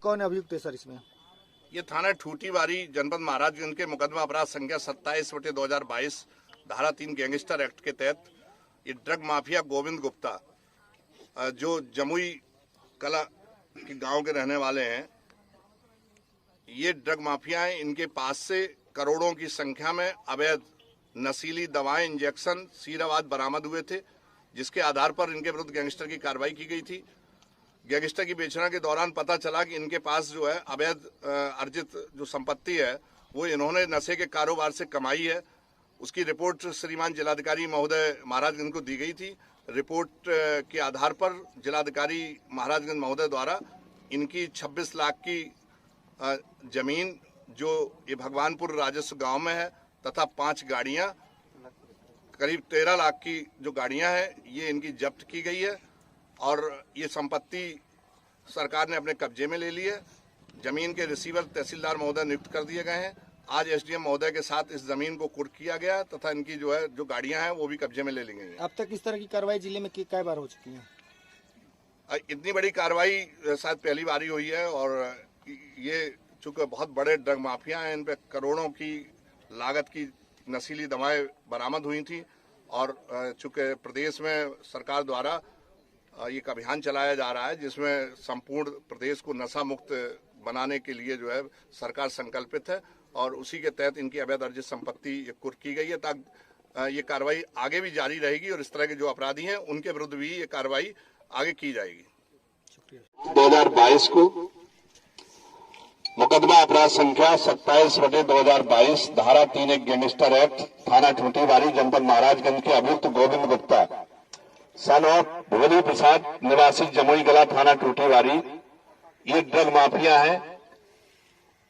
कौन है अभियुक्त है सर इसमें? ये थाना ठूटीवारी जनपद महाराजगंज के मुकदमा अपराध संख्या 27/2022 धारा 3 गैंगस्टर एक्ट के तहत ये ड्रग माफिया गोविंद गुप्ता जो जमुई कला के गांव के रहने वाले हैं, ये ड्रग माफिया हैं। इनके पास से करोड़ों की संख्या में अवैध नशीली दवाएं, इंजेक्शन, सीरावाद बरामद हुए थे, जिसके आधार पर इनके विरुद्ध गैंगस्टर की कार्रवाई की गई थी। गैंगस्टर की बेचना के दौरान पता चला कि इनके पास जो है अवैध अर्जित जो संपत्ति है वो इन्होंने नशे के कारोबार से कमाई है। उसकी रिपोर्ट श्रीमान जिलाधिकारी महोदय महाराजगंज को दी गई थी। रिपोर्ट के आधार पर जिलाधिकारी महाराजगंज महोदय द्वारा इनकी 26 लाख की जमीन जो ये भगवानपुर राजस्व गांव में है तथा 5 गाड़ियां, करीब 13 लाख की जो गाड़ियां हैं, ये इनकी जब्त की गई है और ये संपत्ति सरकार ने अपने कब्जे में ले ली है। जमीन के रिसीवर तहसीलदार महोदय नियुक्त कर दिए गए हैं। आज एसडीएम महोदय के साथ इस जमीन को कुर्क किया गया तथा इनकी जो गाड़ियां हैं वो भी कब्जे में ले ली गई हैं। अब तक इस तरह की कार्रवाई जिले में कई बार हो चुकी है? इतनी बड़ी कार्रवाई शायद पहली बार ही हुई है और ये चूंकि बहुत बड़े ड्रग माफिया हैं, इन पे करोड़ों की लागत की नशीली दवाएं बरामद हुई थी और चूंकि प्रदेश में सरकार द्वारा एक अभियान चलाया जा रहा है जिसमें संपूर्ण प्रदेश को नशा मुक्त बनाने के लिए जो है सरकार संकल्पित है और उसी के तहत इनकी अवैध अर्जित संपत्ति कुर्क की गई है ताकि ये कार्रवाई आगे भी जारी रहेगी और इस तरह के जो अपराधी हैं उनके विरुद्ध भी ये कार्रवाई आगे की जाएगी। 2022 को मुकदमा अपराध संख्या 27/2022 धारा 3 गैंगस्टर एक्ट थाना ठूटीवारी जनपद महाराजगंज के अभियुक्त गोविंद गुप्ता सन ऑफ भुवनी प्रसाद निवासी जमुई कला थाना ठूटीवारी, ये ड्रग माफिया हैं।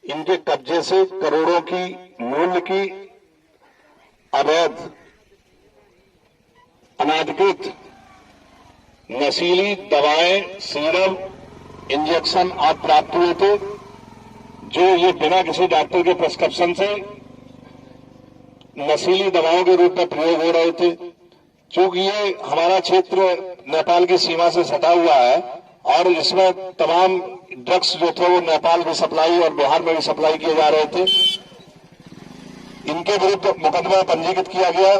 इनके कब्जे से करोड़ों की मूल्य की अवैध अनाधिकृत नशीली दवाएं, सीरम, इंजेक्शन आदि प्राप्त हुए थे, जो ये बिना किसी डॉक्टर के प्रिस्क्रिप्शन से नशीली दवाओं के रूप में प्रयोग हो रहे थे। चूंकि ये हमारा क्षेत्र नेपाल की सीमा से सटा हुआ है और इसमें तमाम ड्रग्स जो थे वो नेपाल में सप्लाई और बिहार में भी सप्लाई किए जा रहे थे। इनके विरुद्ध मुकदमा पंजीकृत किया गया।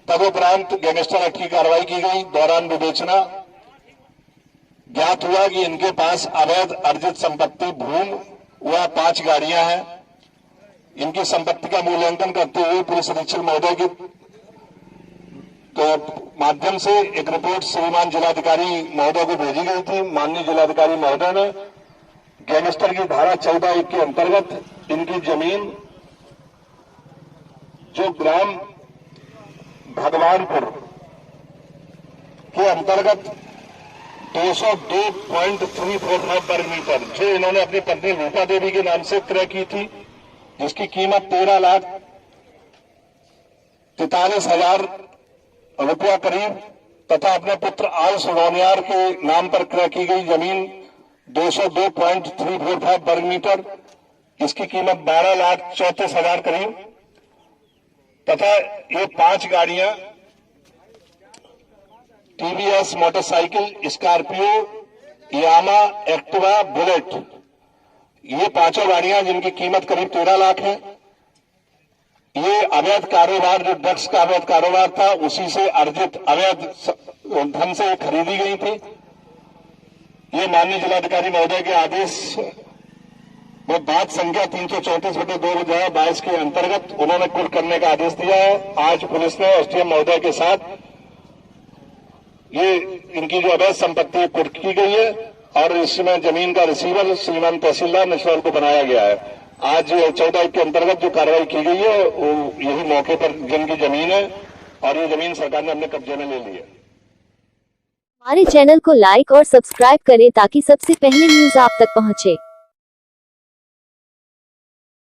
तदुपरांत गैंगस्टर एक्ट की कार्रवाई की गई। दौरान विवेचना ज्ञात हुआ कि इनके पास अवैध अर्जित संपत्ति भूमि व 5 गाड़ियां हैं। इनकी संपत्ति का मूल्यांकन करते हुए पुलिस अधीक्षक महोदय के माध्यम से एक रिपोर्ट श्रीमान जिलाधिकारी महोदय को भेजी गई थी। माननीय जिलाधिकारी महोदय ने गैंगस्टर की धारा 14(1) के अंतर्गत इनकी जमीन जो ग्राम भगवानपुर के अंतर्गत 202.345 वर्ग मीटर जो इन्होंने अपनी पत्नी रूपा देवी के नाम से क्रय की थी, जिसकी कीमत 13,43,000 रुपया करीब, तथा अपने पुत्र आयुष रोनियार के नाम पर क्रय की गई जमीन 202.345 वर्ग मीटर, इसकी कीमत 12,34,000 करीब, तथा ये 5 गाड़ियां टीवीएस मोटरसाइकिल, स्कॉर्पियो, यामा, एक्टिवा, बुलेट, ये 5 गाड़ियां जिनकी कीमत करीब 13 लाख है। ये अवैध कारोबार, जो ड्रग्स का अवैध कारोबार था, उसी से अर्जित अवैध धन से खरीदी गई थी। ये माननीय जिलाधिकारी महोदय के आदेश में बात संख्या 334/2022 के अंतर्गत उन्होंने कुर्क करने का आदेश दिया है। आज पुलिस ने एसडीएम महोदय के साथ ये इनकी जो अवैध संपत्ति कुर्क की गई है और इसमें जमीन का रिसीवर श्रीमान तहसीलदार निशोर को बनाया गया है। आज 14(1) के अंतर्गत जो कार्रवाई की गई है वो यही मौके पर जिनकी जमीन है और ये जमीन सरकार ने अपने कब्जे में ले ली है। हमारे चैनल को लाइक और सब्सक्राइब करें ताकि सबसे पहले न्यूज आप तक पहुंचे।